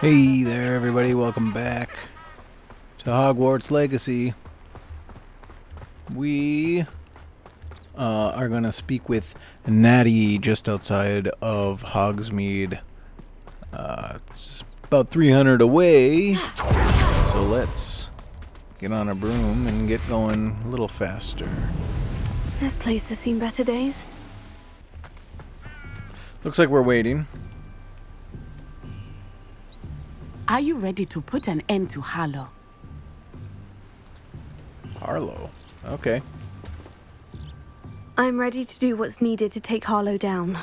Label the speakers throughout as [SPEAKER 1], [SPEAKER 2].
[SPEAKER 1] Hey there everybody, welcome back to Hogwarts Legacy. We are going to speak with Natty just outside of Hogsmeade. It's about 300 away, so let's get on a broom and get going a little faster.
[SPEAKER 2] This place has seen better days.
[SPEAKER 1] Looks like we're waiting.
[SPEAKER 3] Are you ready to put an end to Harlow?
[SPEAKER 1] Harlow. Okay.
[SPEAKER 2] I'm ready to do what's needed to take Harlow down.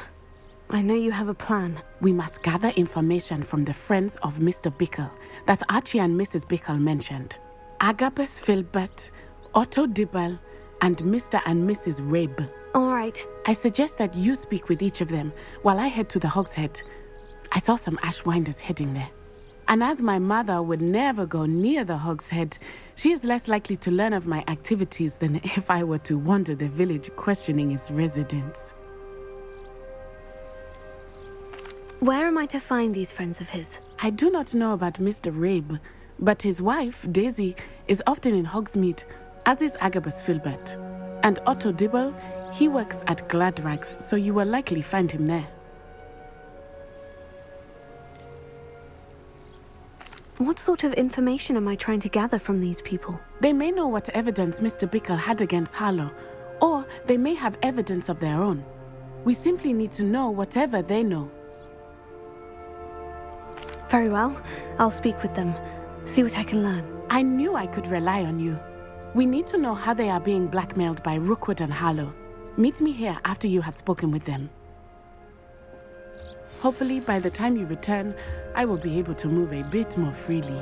[SPEAKER 2] I know you have a plan.
[SPEAKER 3] We must gather information from the friends of Mr. Bickle that Archie and Mrs. Bickle mentioned. Agabus Filbert, Otto Dibble, and Mr. and Mrs. Rabe.
[SPEAKER 2] All right.
[SPEAKER 3] I suggest that you speak with each of them while I head to the Hog's Head. I saw some Ashwinders heading there. And as my mother would never go near the Hog's Head, she is less likely to learn of my activities than if I were to wander the village questioning its residents.
[SPEAKER 2] Where am I to find these friends of his?
[SPEAKER 3] I do not know about Mr. Rabe, but his wife, Daisy, is often in Hogsmeade, as is Agabus Filbert. And Otto Dibble, he works at Gladrags, so you will likely find him there.
[SPEAKER 2] What sort of information am I trying to gather from these people?
[SPEAKER 3] They may know what evidence Mr. Bickle had against Harlow, or they may have evidence of their own. We simply need to know whatever they know.
[SPEAKER 2] Very well. I'll speak with them. See what I can learn.
[SPEAKER 3] I knew I could rely on you. We need to know how they are being blackmailed by Rookwood and Harlow. Meet me here after you have spoken with them. Hopefully, by the time you return, I will be able to move a bit more freely.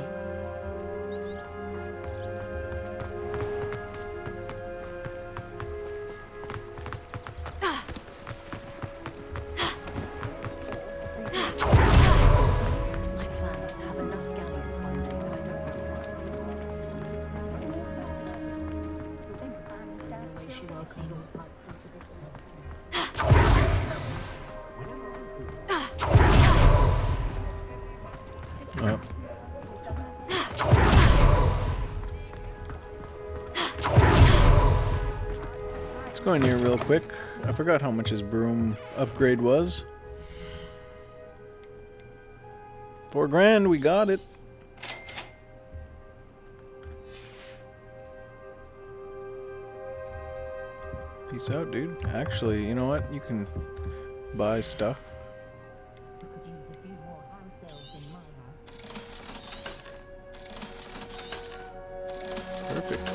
[SPEAKER 1] Let's go in here real quick. I forgot how much his broom upgrade was. 4 grand, we got it. Peace out, dude. Actually, you know what? You can buy stuff. Perfect.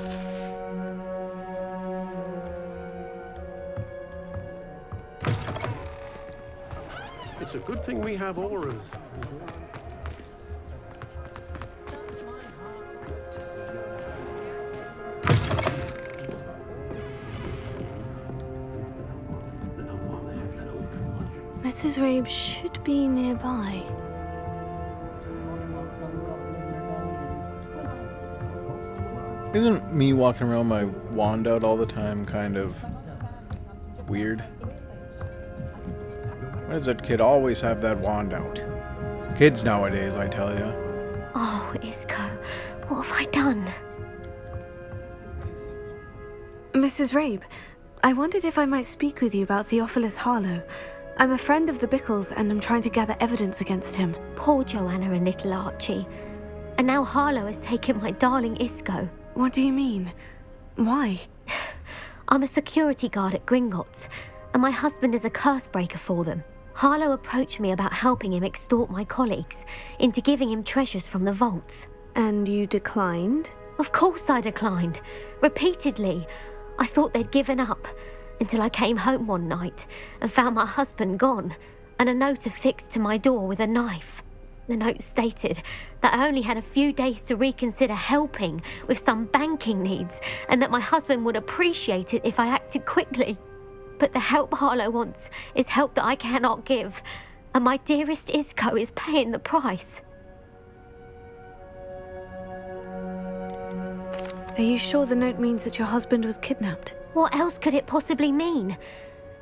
[SPEAKER 4] It's a good thing we have auras.
[SPEAKER 2] Mrs. Rabe should be nearby.
[SPEAKER 1] Isn't me walking around my wand out all the time kind of weird? Why does that kid always have that wand out? Kids nowadays, I tell ya.
[SPEAKER 5] Oh, Isco, what have I done?
[SPEAKER 2] Mrs. Rabe, I wondered if I might speak with you about Theophilus Harlow. I'm a friend of the Bickles and I'm trying to gather evidence against him.
[SPEAKER 5] Poor Joanna and little Archie. And now Harlow has taken my darling Isco.
[SPEAKER 2] What do you mean? Why?
[SPEAKER 5] I'm a security guard at Gringotts, and my husband is a curse breaker for them. Harlow approached me about helping him extort my colleagues into giving him treasures from the vaults.
[SPEAKER 2] And you declined?
[SPEAKER 5] Of course I declined. Repeatedly. I thought they'd given up, until I came home one night and found my husband gone, and a note affixed to my door with a knife. The note stated that I only had a few days to reconsider helping with some banking needs, and that my husband would appreciate it if I acted quickly. But the help Harlow wants is help that I cannot give, and my dearest Isco is paying the price.
[SPEAKER 2] Are you sure the note means that your husband was kidnapped?
[SPEAKER 5] What else could it possibly mean?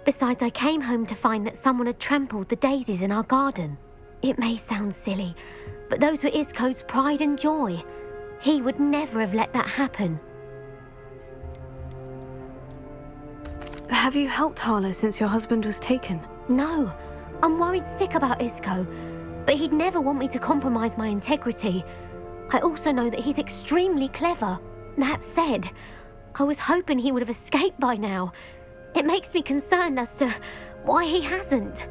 [SPEAKER 5] Besides, I came home to find that someone had trampled the daisies in our garden. It may sound silly, but those were Isco's pride and joy. He would never have let that happen.
[SPEAKER 2] Have you helped Harlow since your husband was taken?
[SPEAKER 5] No, I'm worried sick about Isco, but he'd never want me to compromise my integrity. I also know that he's extremely clever. That said, I was hoping he would have escaped by now. It makes me concerned as to why he hasn't.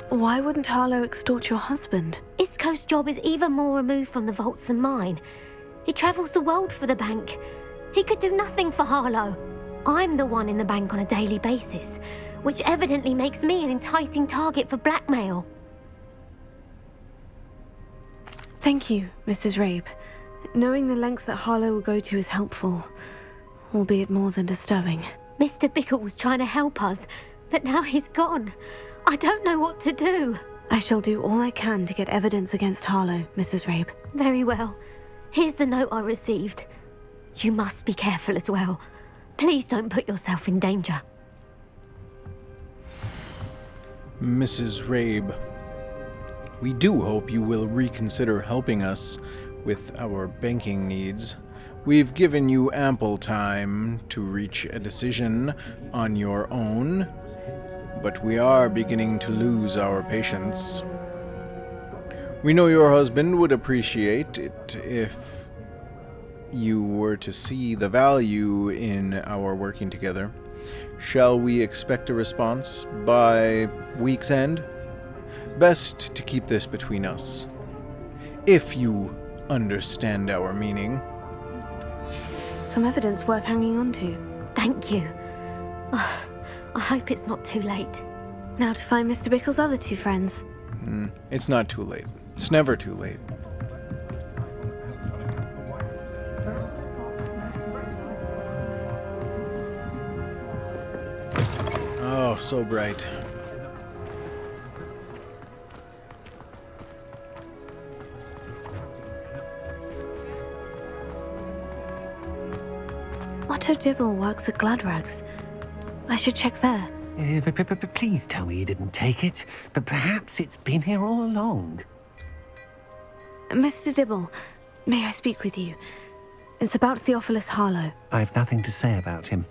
[SPEAKER 2] Why wouldn't Harlow extort your husband?
[SPEAKER 5] Isco's job is even more removed from the vaults than mine. He travels the world for the bank. He could do nothing for Harlow. I'm the one in the bank on a daily basis, which evidently makes me an enticing target for blackmail.
[SPEAKER 2] Thank you, Mrs. Rabe. Knowing the lengths that Harlow will go to is helpful, albeit more than disturbing.
[SPEAKER 5] Mr. Bickle was trying to help us, but now he's gone. I don't know what to do.
[SPEAKER 2] I shall do all I can to get evidence against Harlow, Mrs. Rabe.
[SPEAKER 5] Very well. Here's the note I received. You must be careful as well. Please don't put yourself in danger.
[SPEAKER 1] Mrs. Rabe, we do hope you will reconsider helping us with our banking needs. We've given you ample time to reach a decision on your own, but we are beginning to lose our patience. We know your husband would appreciate it if you were to see the value in our working together. Shall we expect a response by week's end? Best to keep this between us, if you understand our meaning.
[SPEAKER 2] Some evidence worth hanging on to.
[SPEAKER 5] Thank you. I hope it's not too late.
[SPEAKER 2] Now to find Mr. Bickle's other two friends.
[SPEAKER 1] It's not too late. It's never too late. Oh, so bright.
[SPEAKER 2] Otto Dibble works at Gladrags. I should check there.
[SPEAKER 6] Please tell me you didn't take it, but perhaps it's been here all along.
[SPEAKER 2] Mr. Dibble, may I speak with you? It's about Theophilus Harlow.
[SPEAKER 6] I've nothing to say about him.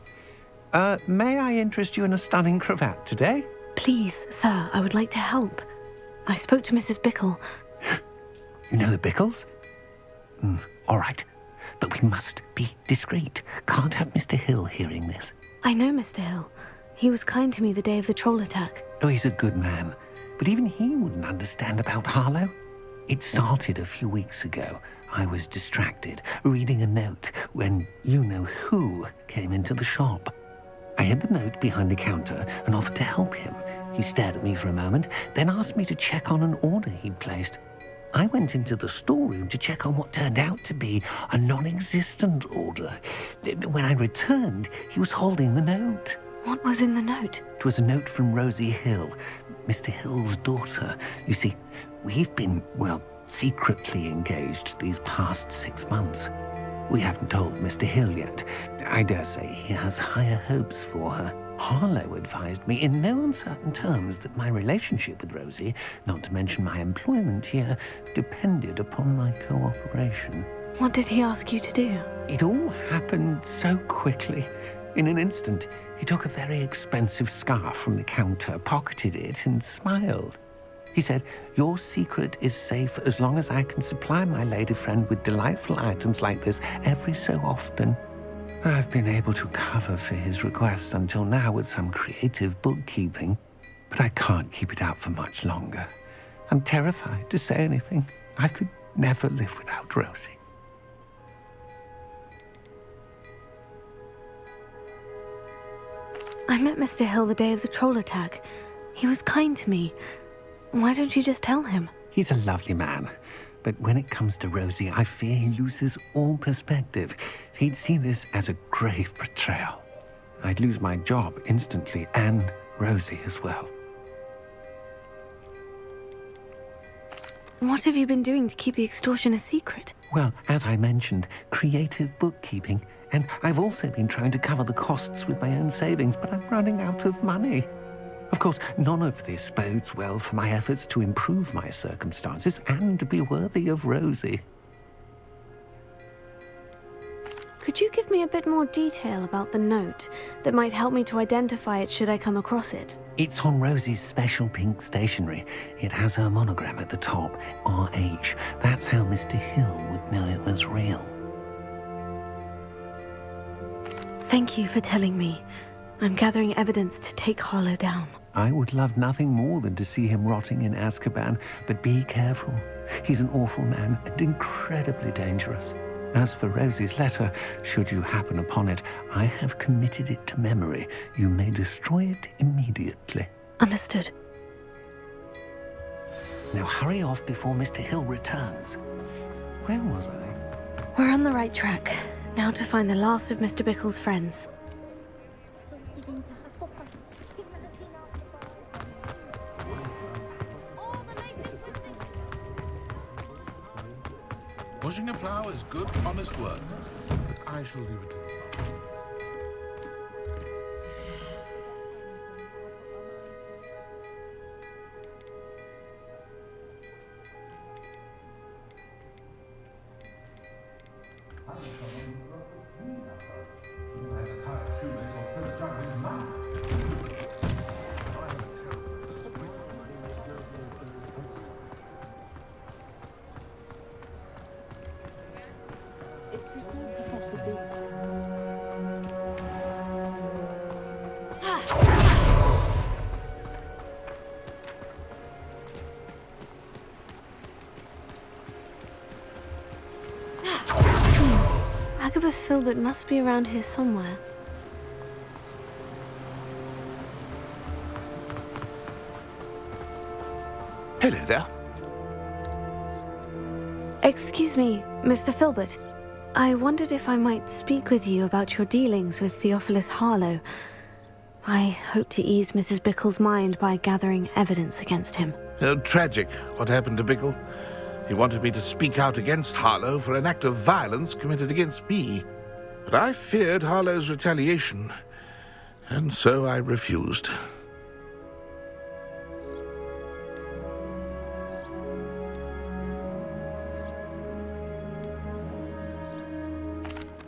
[SPEAKER 6] May I interest you in a stunning cravat today?
[SPEAKER 2] Please, sir, I would like to help. I spoke to Mrs. Bickle.
[SPEAKER 6] You know the Bickles? All right. But we must be discreet. Can't have Mr. Hill hearing this.
[SPEAKER 2] I know Mr. Hill. He was kind to me the day of the troll attack.
[SPEAKER 6] Oh, he's a good man. But even he wouldn't understand about Harlow. It started a few weeks ago. I was distracted, reading a note, when you-know-who came into the shop. I hid the note behind the counter and offered to help him. He stared at me for a moment, then asked me to check on an order he'd placed. I went into the storeroom to check on what turned out to be a non-existent order. When I returned, he was holding the note.
[SPEAKER 2] What was in the note?
[SPEAKER 6] It was a note from Rosie Hill, Mr. Hill's daughter. You see, we've been, secretly engaged these past 6 months. We haven't told Mr. Hill yet. I dare say he has higher hopes for her. Harlow advised me in no uncertain terms that my relationship with Rosie, not to mention my employment here, depended upon my cooperation.
[SPEAKER 2] What did he ask you to do?
[SPEAKER 6] It all happened so quickly. In an instant, he took a very expensive scarf from the counter, pocketed it, and smiled. He said, "Your secret is safe as long as I can supply my lady friend with delightful items like this every so often." I've been able to cover for his requests until now with some creative bookkeeping, but I can't keep it out for much longer. I'm terrified to say anything. I could never live without Rosie.
[SPEAKER 2] I met Mr. Hill the day of the troll attack. He was kind to me. Why don't you just tell him?
[SPEAKER 6] He's a lovely man. But when it comes to Rosie, I fear he loses all perspective. He'd see this as a grave betrayal. I'd lose my job instantly, and Rosie as well.
[SPEAKER 2] What have you been doing to keep the extortion a secret?
[SPEAKER 6] Well, as I mentioned, creative bookkeeping. And I've also been trying to cover the costs with my own savings, but I'm running out of money. Of course, none of this bodes well for my efforts to improve my circumstances and be worthy of Rosie.
[SPEAKER 2] Could you give me a bit more detail about the note that might help me to identify it should I come across it?
[SPEAKER 6] It's on Rosie's special pink stationery. It has her monogram at the top, RH. That's how Mr. Hill would know it was real.
[SPEAKER 2] Thank you for telling me. I'm gathering evidence to take Harlow down.
[SPEAKER 6] I would love nothing more than to see him rotting in Azkaban, but be careful. He's an awful man and incredibly dangerous. As for Rosie's letter, should you happen upon it, I have committed it to memory. You may destroy it immediately.
[SPEAKER 2] Understood.
[SPEAKER 6] Now hurry off before Mr. Hill returns. Where was I?
[SPEAKER 2] We're on the right track. Now to find the last of Mr. Bickle's friends.
[SPEAKER 7] Pushing a plough is good, honest work. But I shall leave it to you.
[SPEAKER 2] Agabus Filbert must be around here somewhere.
[SPEAKER 7] Hello there.
[SPEAKER 2] Excuse me, Mr. Filbert. I wondered if I might speak with you about your dealings with Theophilus Harlow. I hope to ease Mrs. Bickle's mind by gathering evidence against him.
[SPEAKER 7] Tragic what happened to Bickle. He wanted me to speak out against Harlow for an act of violence committed against me. But I feared Harlow's retaliation, and so I refused.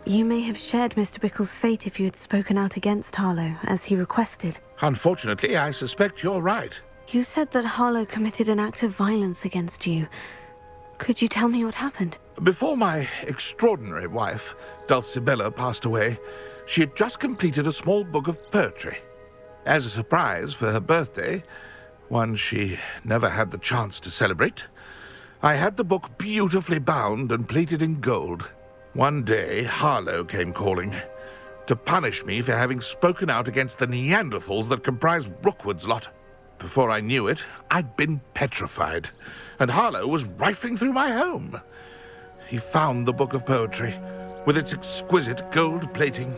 [SPEAKER 2] You may have shared Mr. Bickle's fate if you had spoken out against Harlow, as he requested.
[SPEAKER 7] Unfortunately, I suspect you're right.
[SPEAKER 2] You said that Harlow committed an act of violence against you. Could you tell me what happened?
[SPEAKER 7] Before my extraordinary wife, Dulcibella, passed away, she had just completed a small book of poetry. As a surprise for her birthday, one she never had the chance to celebrate, I had the book beautifully bound and plated in gold. One day, Harlow came calling to punish me for having spoken out against the Neanderthals that comprise Rookwood's lot. Before I knew it, I'd been petrified, and Harlow was rifling through my home. He found the book of poetry, with its exquisite gold plating.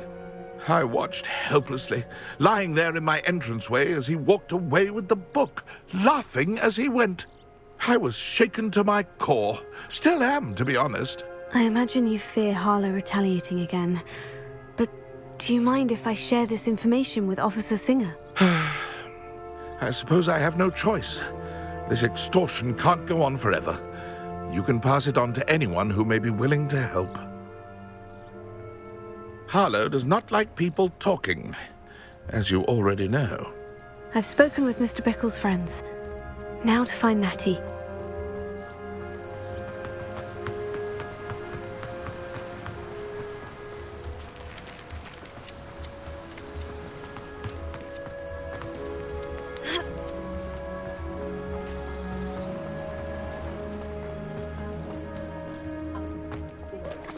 [SPEAKER 7] I watched helplessly, lying there in my entranceway as he walked away with the book, laughing as he went. I was shaken to my core, still am, to be honest.
[SPEAKER 2] I imagine you fear Harlow retaliating again. But do you mind if I share this information with Officer Singer?
[SPEAKER 7] I suppose I have no choice. This extortion can't go on forever. You can pass it on to anyone who may be willing to help. Harlow does not like people talking, as you already know.
[SPEAKER 2] I've spoken with Mr. Bickle's friends. Now to find Natty.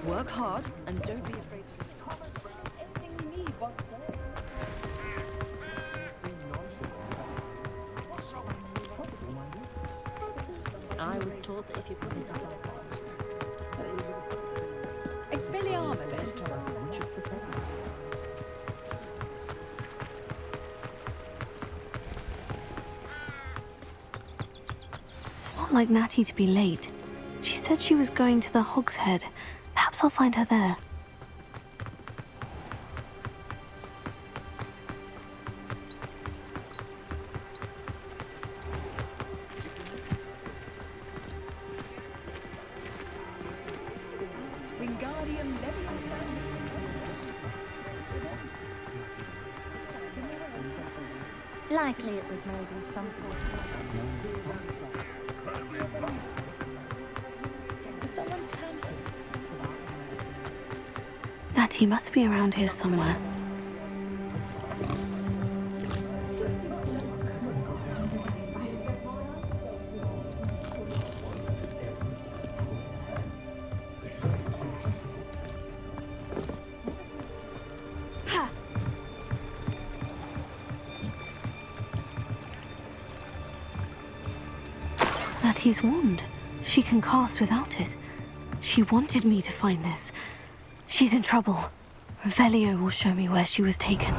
[SPEAKER 8] Work hard and don't be afraid to comment around anything you need once there. I was told that if you put it up Expelliarmus.
[SPEAKER 2] It's not like Natty to be late. She's said she was going to the Hog's Head. Perhaps I'll find her there.
[SPEAKER 8] Wingardium Leviosa.
[SPEAKER 9] Likely it was maybe some sort of... Someone's turned it.
[SPEAKER 2] Natty must be around here somewhere. Natty's wand. She can cast without it. She wanted me to find this. She's in trouble. Revelio will show me where she was taken.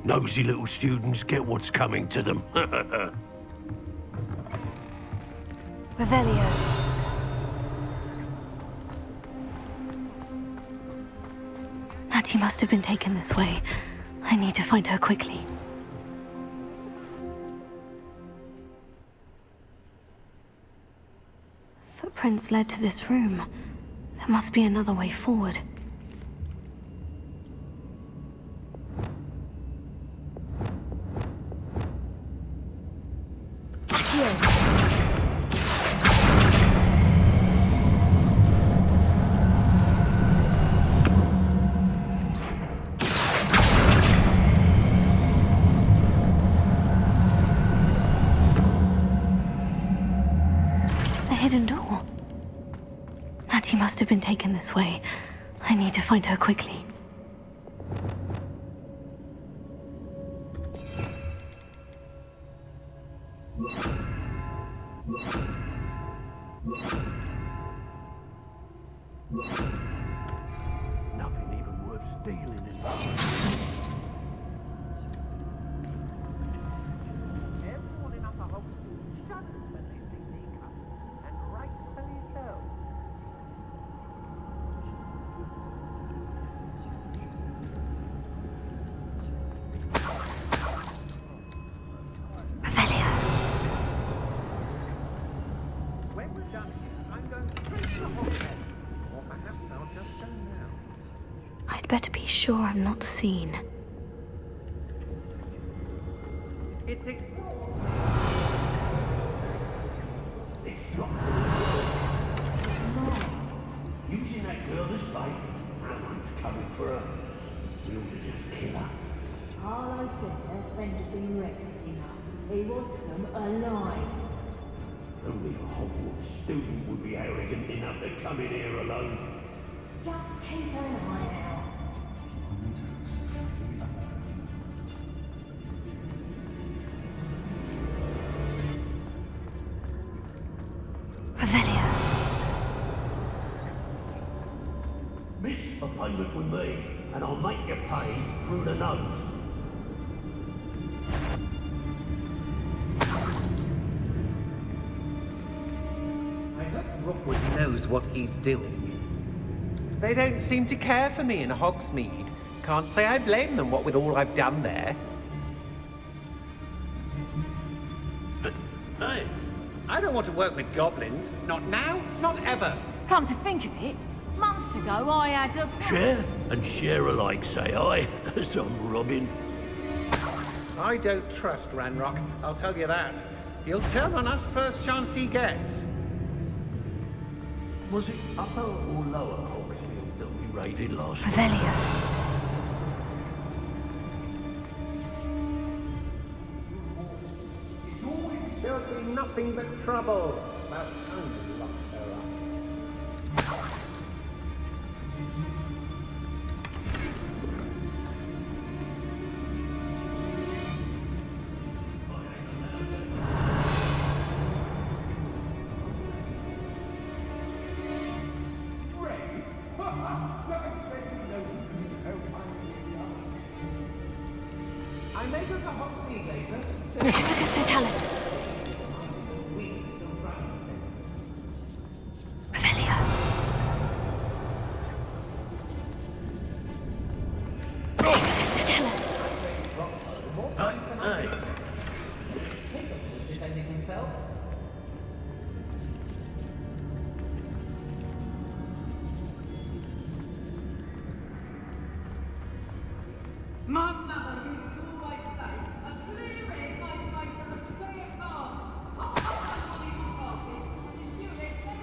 [SPEAKER 10] Nosy little students get what's coming to them.
[SPEAKER 2] Revelio. Natty must have been taken this way. I need to find her quickly. Footprints led to this room. There must be another way forward. Hidden door. Natty must have been taken this way. I need to find her quickly.
[SPEAKER 10] Nothing even worth stealing in life. Everyone in Upper Hogwarts shudders when they see me come, and rightfully so.
[SPEAKER 2] Revelio.
[SPEAKER 10] When we're done here, I'm going straight to the Hogwarts. Or perhaps I'll just go now.
[SPEAKER 2] I'd better be sure I'm not seen.
[SPEAKER 10] It's not. Using that girl as bait, Hamlet's coming for her. We'll just kill her.
[SPEAKER 11] Harlow says her friend has been reckless enough. He wants them alive.
[SPEAKER 10] Only a Hogwarts student would be arrogant enough to come in here alone.
[SPEAKER 11] Just keep an eye out.
[SPEAKER 2] Revelio.
[SPEAKER 10] Miss a payment with me, and I'll make you pay through the nose.
[SPEAKER 6] I hope Rookwood knows what he's doing. They don't seem to care for me in Hogsmeade. Can't say I blame them, what with all I've done there.
[SPEAKER 10] Hey,
[SPEAKER 6] I don't want to work with goblins. Not now, not ever.
[SPEAKER 11] Come to think of it, months ago I had a...
[SPEAKER 10] share and share alike, say I, as I'm robbing.
[SPEAKER 6] I don't trust Ranrock, I'll tell you that. He'll turn on us first chance he gets.
[SPEAKER 10] Was it upper or lower Hogsfield that we raided last night?
[SPEAKER 2] Revelio.
[SPEAKER 6] There'll be nothing but trouble. About time we locked her up. I may go to Hogsmeade later.
[SPEAKER 2] Lucas Totalis. Revelio. Lucas Totalis.
[SPEAKER 6] Defending himself.
[SPEAKER 11] My mother used to always say, a clear air might make her a clear path.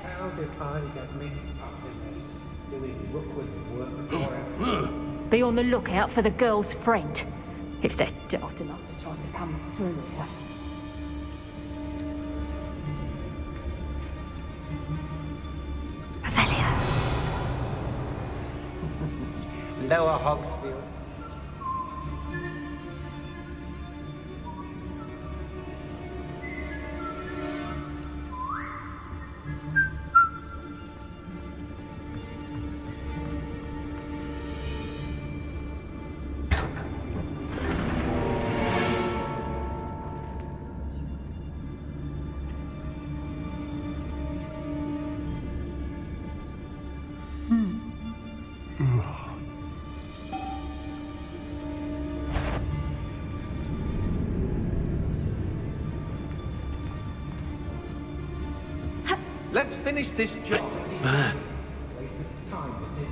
[SPEAKER 6] How did I get mixed up in this? Doing Rookwood's work for him?
[SPEAKER 11] Be on the lookout for the girl's friend. If they're daft enough to try to come through here.
[SPEAKER 2] Revelio.
[SPEAKER 6] Lower Hogsfield. Let's finish this job. Waste of time, this is.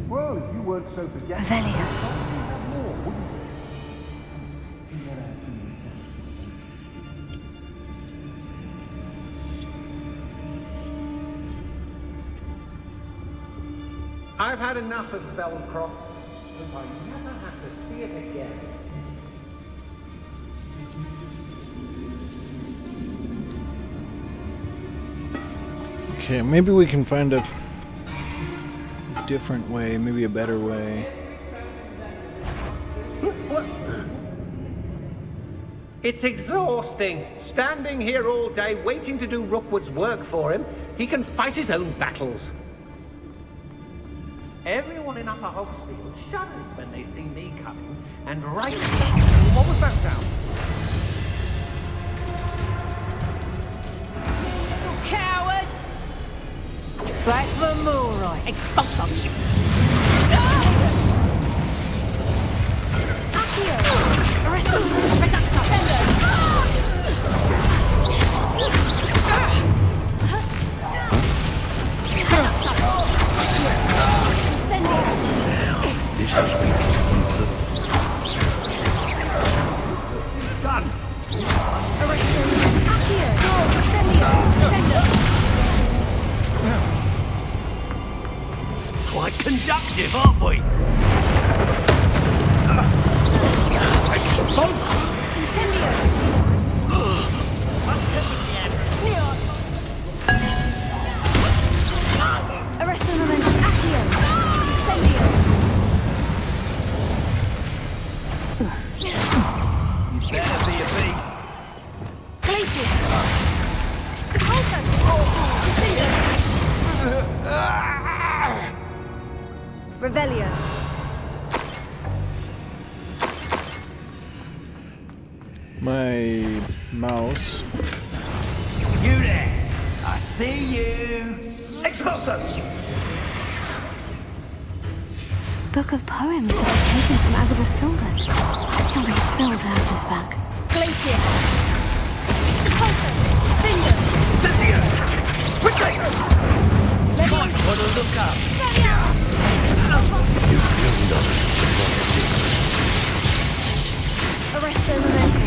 [SPEAKER 10] Well, if you weren't so forgetful,
[SPEAKER 2] Revelio.
[SPEAKER 10] you'd have more, wouldn't you?
[SPEAKER 6] I've had enough of Velcroft. Hope I never have to see it again.
[SPEAKER 1] Okay, maybe we can find a different way, maybe a better way.
[SPEAKER 6] It's exhausting. Standing here all day waiting to do Rookwood's work for him. He can fight his own battles. Everyone in Upper Hogsfield shudders when they see me coming, and right. What was that sound?
[SPEAKER 11] Coward! Back for more ice. Expulsum!
[SPEAKER 2] Accio. Arresto. Sendo.
[SPEAKER 10] This is done.
[SPEAKER 2] Arresto. Accio. Sendo. Sendo.
[SPEAKER 10] Quite conductive, aren't we? Expulsion!
[SPEAKER 2] Incendio. Arresto momentum. Accio. Incendio.
[SPEAKER 10] You better be a beast.
[SPEAKER 2] Glacius. Repulsor. Revelio.
[SPEAKER 1] My mouse.
[SPEAKER 10] You there! I see you! Expulsion!
[SPEAKER 2] Book of poems that was taken from Agabus Filbert. He'll be thrilled to have this back. Glacius. Repulsor. Finger.
[SPEAKER 10] Cynthia! Quickly! Might want to look up.
[SPEAKER 2] Arresto momentum.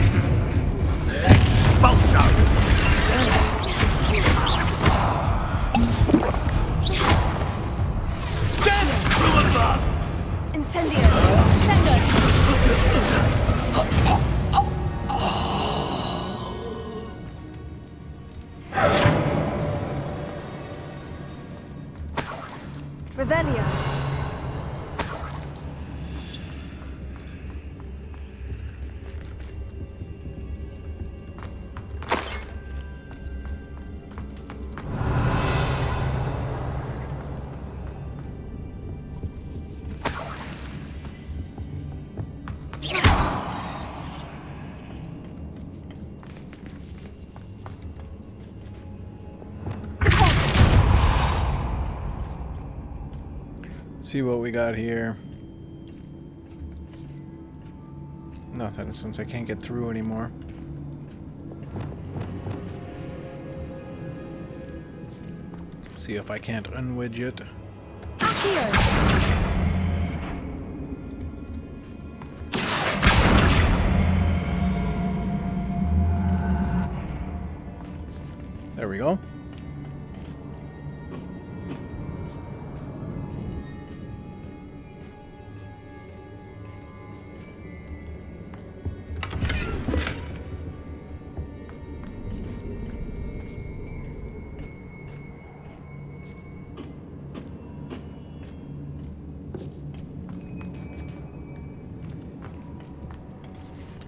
[SPEAKER 10] Expulsion! Stand through above!
[SPEAKER 2] Incendio. Sendo. Revelio.
[SPEAKER 1] See what we got here. Nothing, since I can't get through anymore. See if I can't unwedge it. There we go.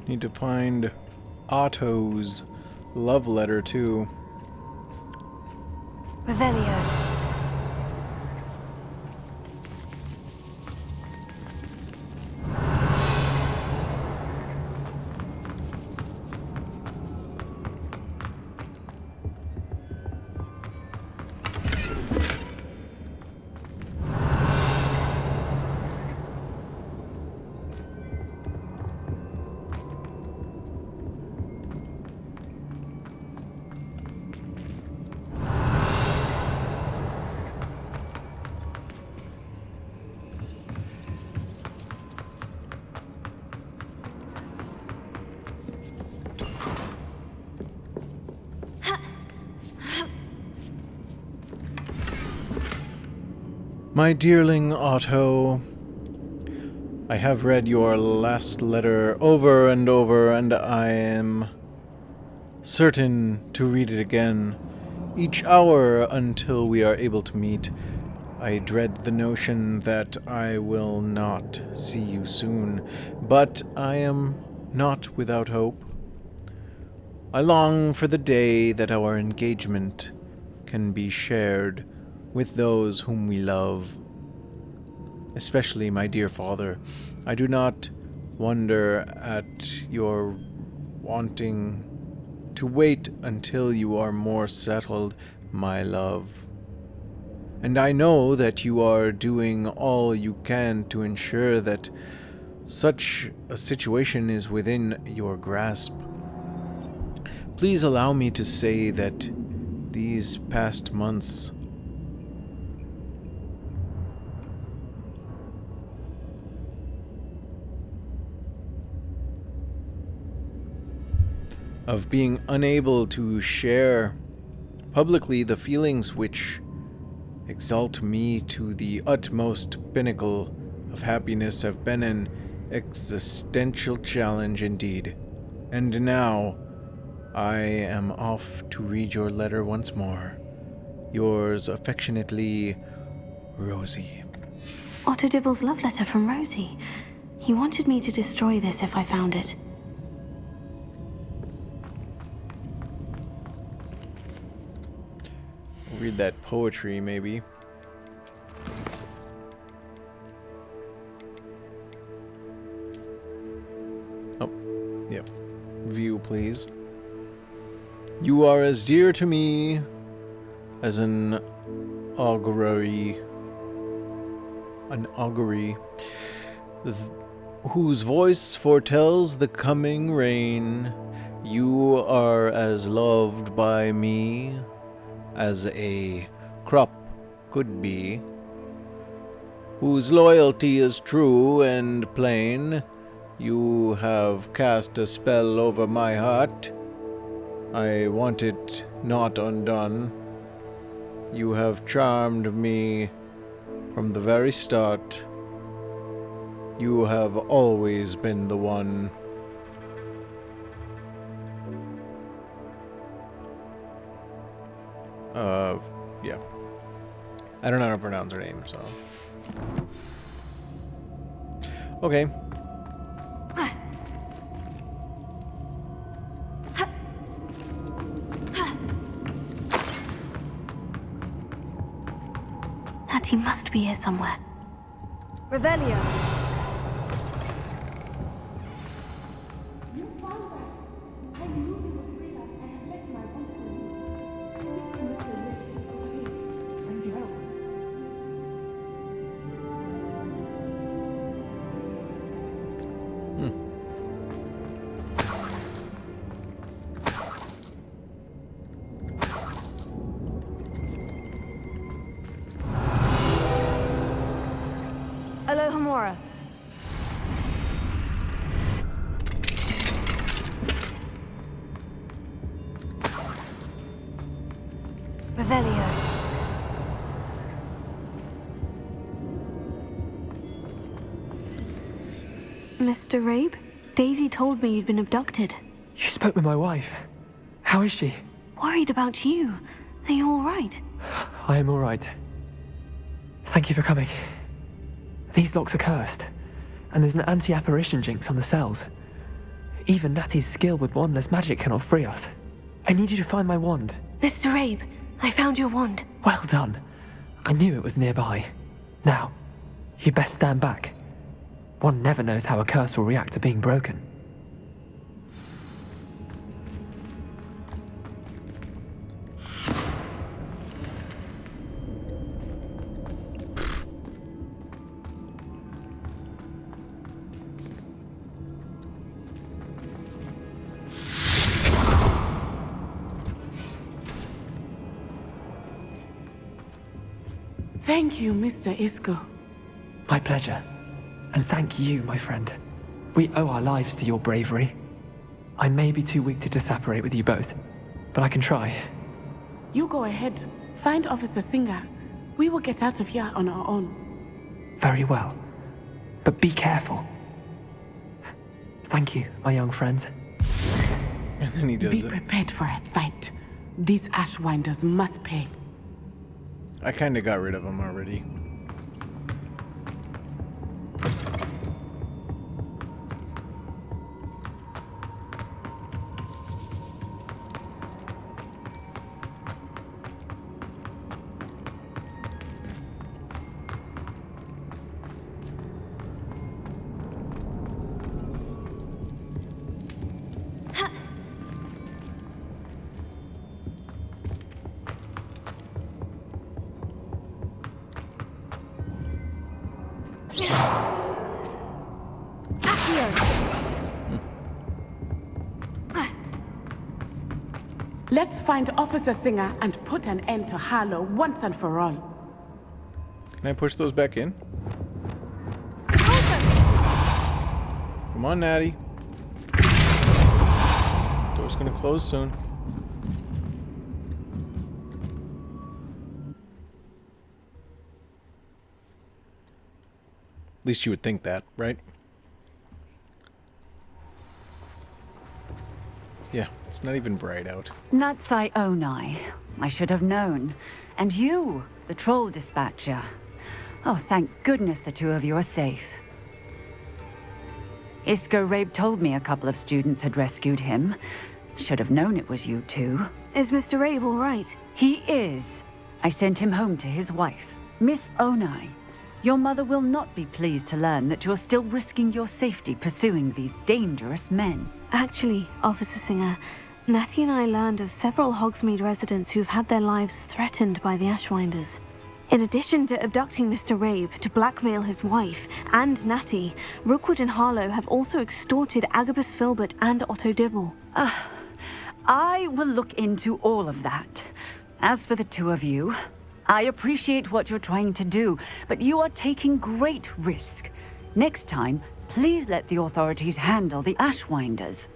[SPEAKER 1] Need to find Otto's love letter too.
[SPEAKER 2] Revelio.
[SPEAKER 1] My dearling Otto, I have read your last letter over and over, and I am certain to read it again each hour until we are able to meet. I dread the notion that I will not see you soon, but I am not without hope. I long for the day that our engagement can be shared with those whom we love, especially my dear father. I do not wonder at your wanting to wait until you are more settled, my love. And I know that you are doing all you can to ensure that such a situation is within your grasp. Please allow me to say that these past months of being unable to share publicly the feelings which exalt me to the utmost pinnacle of happiness have been an existential challenge indeed. And now I am off to read your letter once more. Yours affectionately, Rosie.
[SPEAKER 2] Otto Dibble's love letter from Rosie. He wanted me to destroy this if I found it.
[SPEAKER 1] Read that poetry, maybe. Oh, yeah. View, please. You are as dear to me as an augury, whose voice foretells the coming rain. You are as loved by me as a crop could be, whose loyalty is true and plain. You have cast a spell over my heart. I want it not undone. You have charmed me from the very start. You have always been the one. Yeah. I don't know how to pronounce her name, so. Okay.
[SPEAKER 2] Natty must be here somewhere.
[SPEAKER 8] Revelio.
[SPEAKER 2] Nakamura. Revelio. Mr. Rabe? Daisy told me you'd been abducted.
[SPEAKER 12] You spoke with my wife. How is she?
[SPEAKER 2] Worried about you. Are you all right?
[SPEAKER 12] I am all right. Thank you for coming. These locks are cursed, and there's an anti-apparition jinx on the cells. Even Natty's skill with wandless magic cannot free us. I need you to find my wand.
[SPEAKER 2] Mr. Rabe, I found your wand.
[SPEAKER 12] Well done. I knew it was nearby. Now, you best stand back. One never knows how a curse will react to being broken.
[SPEAKER 3] Thank you, Mr. Isco.
[SPEAKER 12] My pleasure. And thank you, my friend. We owe our lives to your bravery. I may be too weak to disapparate with you both, but I can try.
[SPEAKER 3] You go ahead. Find Officer Singer. We will get out of here on our own.
[SPEAKER 12] Very well. But be careful. Thank you, my young friends.
[SPEAKER 1] And then he does
[SPEAKER 3] Be
[SPEAKER 1] it.
[SPEAKER 3] prepared for a fight. These Ashwinders must pay.
[SPEAKER 1] I kind of got rid of him already.
[SPEAKER 3] Let's find Officer Singer and put an end to Harlow once and for all.
[SPEAKER 1] Can I push those back in? Come on, Natty. Door's gonna close soon. At least you would think that, right? Yeah, it's not even bright out.
[SPEAKER 13] Natsai Onai. I should have known. And you, the troll dispatcher. Oh, thank goodness the two of you are safe. Isco Rabe told me a couple of students had rescued him. Should have known it was you two.
[SPEAKER 2] Is Mr. Rabe all right?
[SPEAKER 13] He is. I sent him home to his wife, Miss Onai. Your mother will not be pleased to learn that you're still risking your safety pursuing these dangerous men.
[SPEAKER 2] Actually, Officer Singer, Natty and I learned of several Hogsmeade residents who've had their lives threatened by the Ashwinders. In addition to abducting Mr. Rabe to blackmail his wife and Natty, Rookwood and Harlow have also extorted Agabus Filbert and Otto Dibble.
[SPEAKER 13] I will look into all of that. As for the two of you, I appreciate what you're trying to do, but you are taking great risk. Next time, please let the authorities handle the Ashwinders.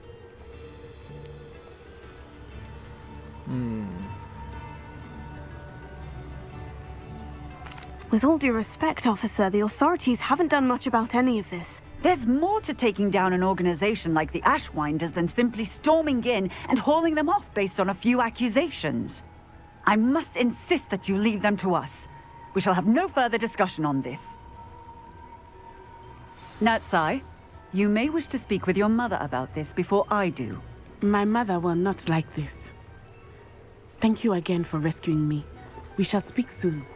[SPEAKER 2] With all due respect, officer, the authorities haven't done much about any of this.
[SPEAKER 13] There's more to taking down an organization like the Ashwinders than simply storming in and hauling them off based on a few accusations. I must insist that you leave them to us. We shall have no further discussion on this. Natsai, you may wish to speak with your mother about this before I do.
[SPEAKER 3] My mother will not like this. Thank you again for rescuing me. We shall speak soon.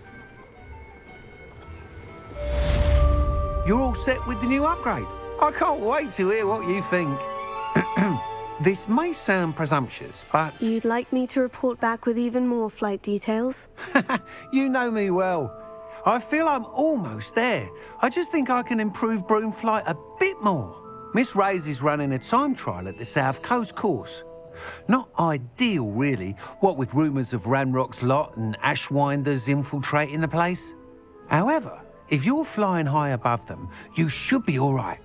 [SPEAKER 6] You're all set with the new upgrade. I can't wait to hear what you think. This may sound presumptuous, but...
[SPEAKER 2] You'd like me to report back with even more flight details?
[SPEAKER 6] You know me well. I feel I'm almost there. I just think I can improve broom flight a bit more. Miss Ray's is running a time trial at the South Coast course. Not ideal, really, what with rumours of Ranrock's lot and Ashwinders infiltrating the place. However, If you're flying high above them, you should be all right,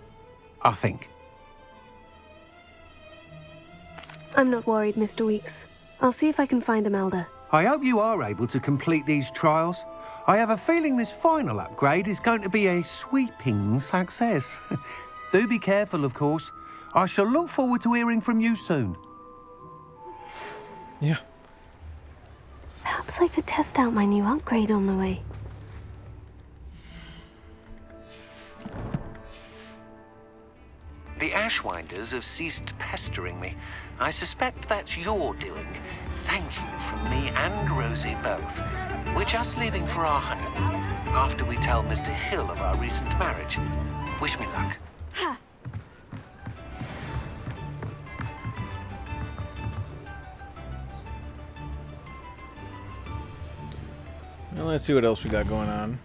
[SPEAKER 6] I think.
[SPEAKER 2] I'm not worried, Mr. Weeks. I'll see if I can find Imelda.
[SPEAKER 6] I hope you are able to complete these trials. I have a feeling this final upgrade is going to be a sweeping success. Do be careful, of course. I shall look forward to hearing from you soon.
[SPEAKER 1] Yeah.
[SPEAKER 2] Perhaps I could test out my new upgrade on the way.
[SPEAKER 6] The Ashwinders have ceased pestering me. I suspect that's your doing. Thank you from me and Rosie both. We're just leaving for our honeymoon, after we tell Mr. Hill of our recent marriage. Wish me luck.
[SPEAKER 1] Well, let's see what else we got going on.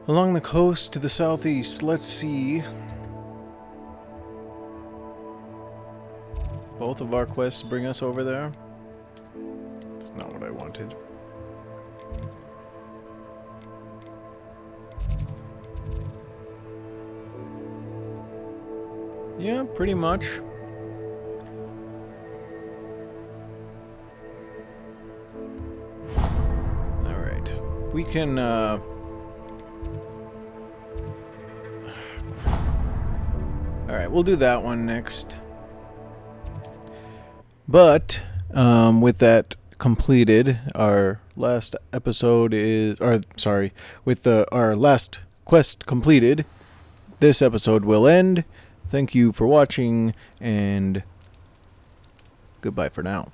[SPEAKER 1] Along the coast to the southeast, let's see. Both of our quests bring us over there. That's not what I wanted. Yeah, pretty much. Alright. We can, Alright, we'll do that one next. But, with that completed, our last episode is, with our last quest completed, this episode will end. Thank you for watching, and goodbye for now.